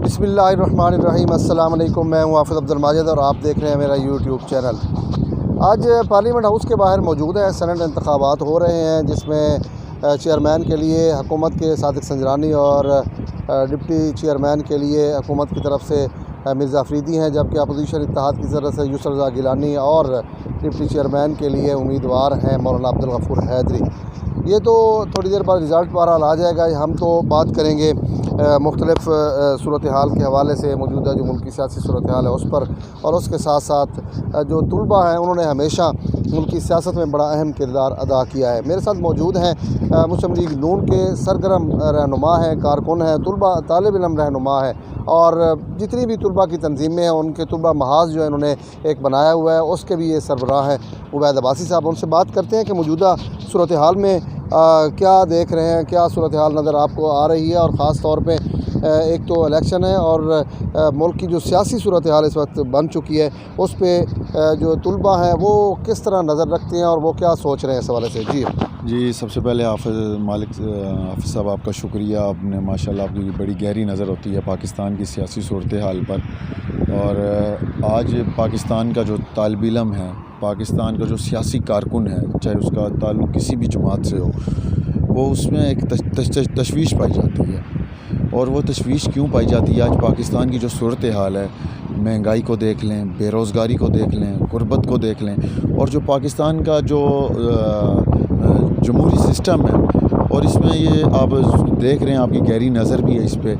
بسم اللہ الرحمن الرحیم۔ السلام علیکم، میں ہوں حافظ عبدالماجد اور آپ دیکھ رہے ہیں میرا یوٹیوب چینل۔ آج پارلیمنٹ ہاؤس کے باہر موجود ہیں۔ سینٹ انتخابات ہو رہے ہیں جس میں چیئرمین کے لیے حکومت کے صادق سنجرانی اور ڈپٹی چیئرمین کے لیے حکومت کی طرف سے مرزا افریدی ہیں، جبکہ اپوزیشن اتحاد کی طرف سے یسر رضا گیلانی اور ڈپٹی چیئرمین کے لیے امیدوار ہیں مولانا عبدالغفور حیدری۔ یہ تو تھوڑی دیر بعد رزلٹ بہرحال آ جائے گا۔ ہم تو بات کریں گے مختلف صورتحال کے حوالے سے، موجودہ جو ملکی سیاسی صورتحال ہے اس پر، اور اس کے ساتھ ساتھ جو طلباء ہیں انہوں نے ہمیشہ ملکی سیاست میں بڑا اہم کردار ادا کیا ہے۔ میرے ساتھ موجود ہیں مسلم لیگ نون کے سرگرم رہنما ہیں، کارکن ہیں، طلباء طالب علم رہنما ہیں، اور جتنی بھی طلباء کی تنظیمیں ہیں ان کے طلباء محاذ جو ہے انہوں نے ایک بنایا ہوا ہے، اس کے بھی یہ سربراہ ہیں عبید عباسی صاحب۔ ان سے بات کرتے ہیں کہ موجودہ صورتحال میں کیا دیکھ رہے ہیں، کیا صورتحال نظر آپ کو آ رہی ہے، اور خاص طور پہ ایک تو الیکشن ہے اور ملک کی جو سیاسی صورتحال اس وقت بن چکی ہے اس پہ جو طلباء ہیں وہ کس طرح نظر رکھتے ہیں اور وہ کیا سوچ رہے ہیں اس حوالے سے۔ جی سب سے پہلے حافظ صاحب آپ کا شکریہ۔ آپ نے ماشاءاللہ آپ کی بڑی گہری نظر ہوتی ہے پاکستان کی سیاسی صورتحال پر، اور آج پاکستان کا جو طالب علم ہے، پاکستان کا جو سیاسی کارکن ہے، چاہے اس کا تعلق کسی بھی جماعت سے ہو، وہ اس میں ایک تشویش پائی جاتی ہے۔ اور وہ تشویش کیوں پائی جاتی ہے؟ آج پاکستان کی جو صورتحال ہے، مہنگائی کو دیکھ لیں، بے روزگاری کو دیکھ لیں، غربت کو دیکھ لیں، اور جو پاکستان کا جو جمہوری سسٹم ہے، اور اس میں یہ آپ دیکھ رہے ہیں، آپ کی گہری نظر بھی ہے اس پہ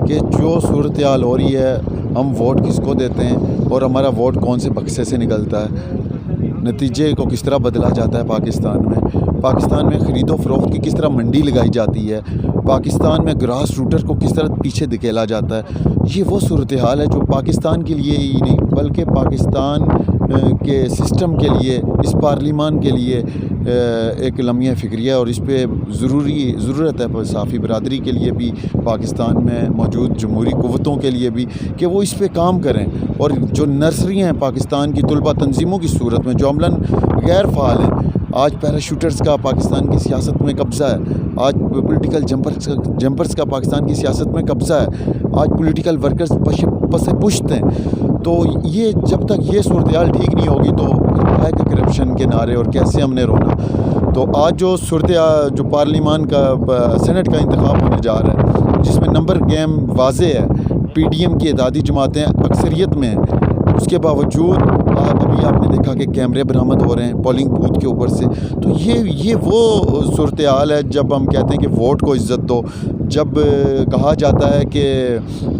کہ جو صورتحال ہو رہی ہے، ہم ووٹ کس کو دیتے ہیں اور ہمارا ووٹ کون سے بکسے سے نکلتا ہے، نتیجے کو کس طرح بدلا جاتا ہے پاکستان میں خرید و فروخت کی کس طرح منڈی لگائی جاتی ہے، پاکستان میں گراس روٹر کو کس طرح پیچھے دھکیلا جاتا ہے۔ یہ وہ صورتحال ہے جو پاکستان کے لیے ہی نہیں بلکہ پاکستان کے سسٹم کے لیے، اس پارلیمان کے لیے ایک لمحہ فکریہ، اور اس پہ ضرورت ہے صافی برادری کے لیے بھی، پاکستان میں موجود جمہوری قوتوں کے لیے بھی، کہ وہ اس پہ کام کریں۔ اور جو نرسری ہیں پاکستان کی طلباء تنظیموں کی صورت میں جو عملاً غیر فعال ہیں، آج پیراشوٹرز کا پاکستان کی سیاست میں قبضہ ہے، آج پولیٹیکل جمپرز کا پاکستان کی سیاست میں قبضہ ہے، آج پولیٹیکل ورکرز پس پشت ہیں۔ تو یہ جب تک یہ صورتحال ٹھیک نہیں ہوگی تو ہے کہ کرپشن کے نعرے اور کیسے ہم نے رونا۔ تو آج جو پارلیمان کا سینٹ کا انتخاب ہونے جا رہا ہے، جس میں نمبر گیم واضح ہے، پی ڈی ایم کی اتحادی جماعتیں اکثریت میں ہیں، اس کے باوجود ابھی آپ نے دیکھا کہ کیمرے برآمد ہو رہے ہیں پولنگ بوتھ کے اوپر سے۔ تو یہ وہ صورتحال ہے جب ہم کہتے ہیں کہ ووٹ کو عزت دو، جب کہا جاتا ہے کہ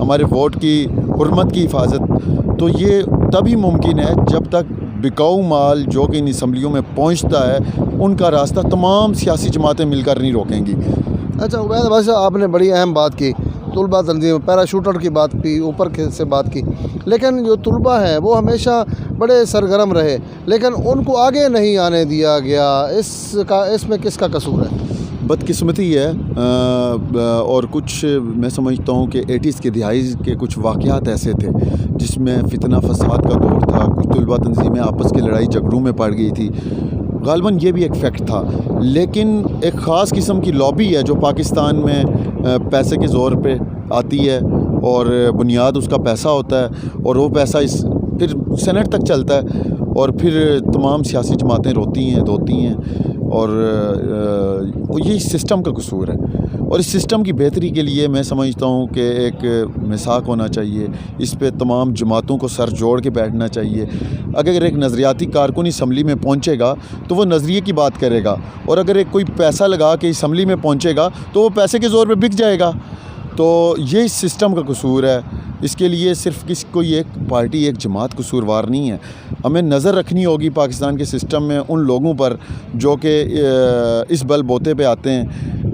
ہمارے ووٹ کی حرمت کی حفاظت، تو یہ تبھی ممکن ہے جب تک بکاؤ مال جو کہ ان اسمبلیوں میں پہنچتا ہے ان کا راستہ تمام سیاسی جماعتیں مل کر نہیں روکیں گی۔ اچھا عبید عباسی صاحب، آپ نے بڑی اہم بات کی، طلباء تنظیم پیراشوٹر کی بات کی، اوپر سے بات کی، لیکن جو طلباء ہیں وہ ہمیشہ بڑے سرگرم رہے، لیکن ان کو آگے نہیں آنے دیا گیا۔ اس میں کس کا قصور ہے؟ بدقسمتی ہے، اور کچھ میں سمجھتا ہوں کہ 80s کے دہائی کے کچھ واقعات ایسے تھے جس میں فتنہ فساد کا دور تھا، کچھ طلباء تنظیمیں آپس کے لڑائی جھگڑوں میں پڑ گئی تھی، غالباً یہ بھی ایک فیکٹ تھا۔ لیکن ایک خاص قسم کی لابی ہے جو پاکستان میں پیسے کے زور پہ آتی ہے، اور بنیاد اس کا پیسہ ہوتا ہے، اور وہ پیسہ پھر سینٹ تک چلتا ہے، اور پھر تمام سیاسی جماعتیں روتی ہیں دھوتی ہیں، اور یہ سسٹم کا قصور ہے۔ اور اس سسٹم کی بہتری کے لیے میں سمجھتا ہوں کہ ایک میثاق ہونا چاہیے، اس پہ تمام جماعتوں کو سر جوڑ کے بیٹھنا چاہیے۔ اگر ایک نظریاتی کارکن اسمبلی میں پہنچے گا تو وہ نظریے کی بات کرے گا، اور اگر ایک کوئی پیسہ لگا کے اسمبلی میں پہنچے گا تو وہ پیسے کے زور پہ بک جائے گا۔ تو یہ اس سسٹم کا قصور ہے۔ اس کے لیے صرف کوئی ایک پارٹی، ایک جماعت قصوروار نہیں ہے۔ ہمیں نظر رکھنی ہوگی پاکستان کے سسٹم میں ان لوگوں پر جو کہ اس بل بوتے پہ آتے ہیں۔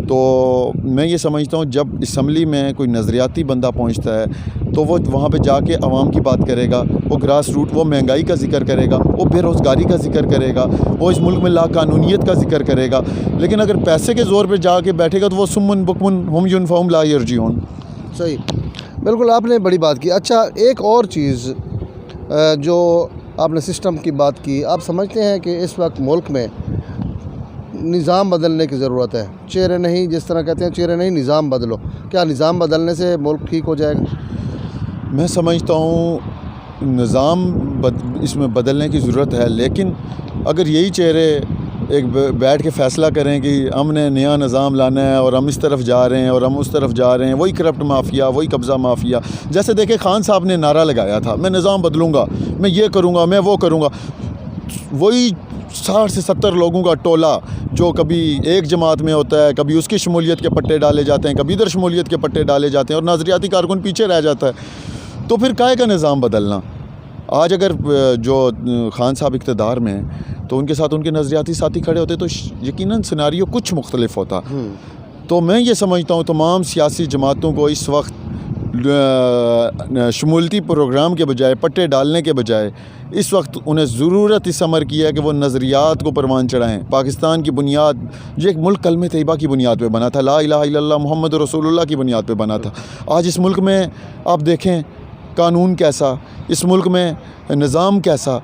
تو میں یہ سمجھتا ہوں جب اسمبلی میں کوئی نظریاتی بندہ پہنچتا ہے تو وہ وہاں پہ جا کے عوام کی بات کرے گا، وہ گراس روٹ، وہ مہنگائی کا ذکر کرے گا، وہ بے روزگاری کا ذکر کرے گا، وہ اس ملک میں لا قانونیت کا ذکر کرے گا۔ لیکن اگر پیسے کے زور پہ جا کے بیٹھے گا تو وہ سمن بکمن ہم ینفہم لا یرجعون۔ صحیح، بالکل آپ نے بڑی بات کی۔ اچھا، ایک اور چیز جو آپ نے سسٹم کی بات کی، آپ سمجھتے ہیں کہ اس وقت ملک میں نظام بدلنے کی ضرورت ہے؟ چہرے نہیں، جس طرح کہتے ہیں چہرے نہیں، نظام بدلو۔ کیا نظام بدلنے سے ملک ٹھیک ہو جائے گا؟ میں سمجھتا ہوں نظام اس میں بدلنے کی ضرورت ہے، لیکن اگر یہی چہرے ایک بیٹھ کے فیصلہ کریں کہ ہم نے نیا نظام لانا ہے اور ہم اس طرف جا رہے ہیں اور ہم اس طرف جا رہے ہیں، وہی کرپٹ مافیا، وہی قبضہ مافیا. جیسے دیکھیں خان صاحب نے نعرہ لگایا تھا، میں نظام بدلوں گا، میں یہ کروں گا، میں وہ کروں گا. وہی 60 سے 70 لوگوں کا ٹولہ جو کبھی ایک جماعت میں ہوتا ہے، کبھی اس کی شمولیت کے پٹے ڈالے جاتے ہیں، کبھی ادھر شمولیت کے پٹے ڈالے جاتے ہیں اور نظریاتی کارکن پیچھے رہ جاتا ہے. تو پھر کائے کا نظام بدلنا؟ آج اگر جو خان صاحب اقتدار میں ہیں تو ان کے ساتھ ان کے نظریاتی ساتھی کھڑے ہوتے تو یقیناً سیناریو کچھ مختلف ہوتا. تو میں یہ سمجھتا ہوں تمام سیاسی جماعتوں کو اس وقت شمولتی پروگرام کے بجائے، پٹے ڈالنے کے بجائے، اس وقت انہیں ضرورت اس امر کی ہے کہ وہ نظریات کو پروان چڑھائیں. پاکستان کی بنیاد، یہ ایک ملک کلمہ طیبہ کی بنیاد پہ بنا تھا، لا الہ الا اللہ محمد رسول اللہ کی بنیاد پہ بنا تھا. آج اس ملک میں آپ دیکھیں قانون کیسا، اس ملک میں نظام کیسا.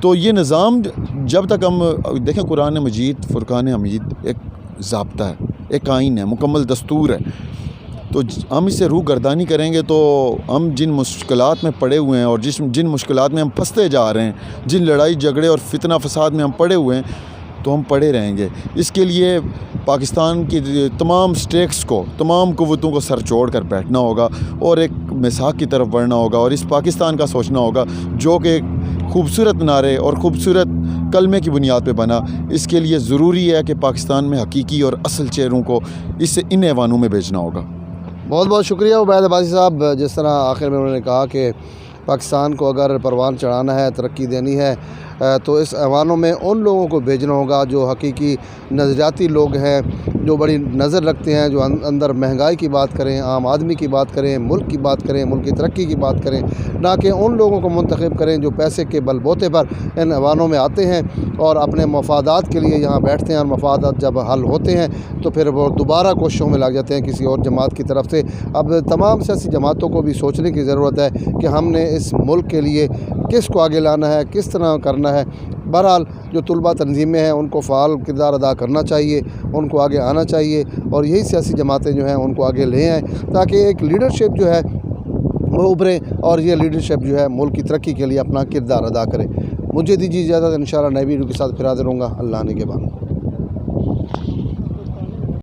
تو یہ نظام جب تک ہم دیکھیں، قرآن مجید فرقان حمید ایک ضابطہ ہے، ایک آئین ہے، مکمل دستور ہے. تو ہم اس سے روح گردانی کریں گے تو ہم جن مشکلات میں پڑے ہوئے ہیں اور جن مشکلات میں ہم پھنستے جا رہے ہیں، جن لڑائی جھگڑے اور فتنہ فساد میں ہم پڑے ہوئے ہیں، تو ہم پڑے رہیں گے. اس کے لیے پاکستان کی تمام سٹیکس کو، تمام قوتوں کو سر جوڑ کر بیٹھنا ہوگا اور ایک میثاق کی طرف بڑھنا ہوگا اور اس پاکستان کا سوچنا ہوگا جو کہ خوبصورت نعرے اور خوبصورت کلمے کی بنیاد پہ بنا. اس کے لیے ضروری ہے کہ پاکستان میں حقیقی اور اصل چہروں کو ان ایوانوں میں بھیجنا ہوگا. بہت بہت شکریہ عبید عباسی صاحب. جس طرح آخر میں انہوں نے کہا کہ پاکستان کو اگر پروان چڑھانا ہے، ترقی دینی ہے، تو اس ایوانوں میں ان لوگوں کو بھیجنا ہوگا جو حقیقی نظریاتی لوگ ہیں، جو بڑی نظر رکھتے ہیں، جو اندر مہنگائی کی بات کریں، عام آدمی کی بات کریں، ملک کی بات کریں، ملک کی ترقی کی بات کریں، نہ کہ ان لوگوں کو منتخب کریں جو پیسے کے بل بوتے پر ان ایوانوں میں آتے ہیں اور اپنے مفادات کے لیے یہاں بیٹھتے ہیں، اور مفادات جب حل ہوتے ہیں تو پھر وہ دوبارہ کوششوں میں لگ جاتے ہیں کسی اور جماعت کی طرف سے. اب تمام سیاسی جماعتوں کو بھی سوچنے کی ضرورت ہے کہ ہم نے اس ملک کے لیے کس کو آگے لانا ہے، کس طرح کرنا ہے. بہرحال جو طلبہ تنظیمیں ہیں ان کو فعال کردار ادا کرنا چاہیے، ان کو آگے آنا چاہیے اور یہی سیاسی جماعتیں جو ہیں ان کو آگے لے آئیں تاکہ ایک لیڈرشپ جو ہے وہ ابھرے اور یہ لیڈرشپ جو ہے ملک کی ترقی کے لیے اپنا کردار ادا کرے. مجھے دیجیے اجازت، انشاءاللہ نئے ویڈیو کے ساتھ پھر حاضر ہوں گا. اللہ نے کے بعد.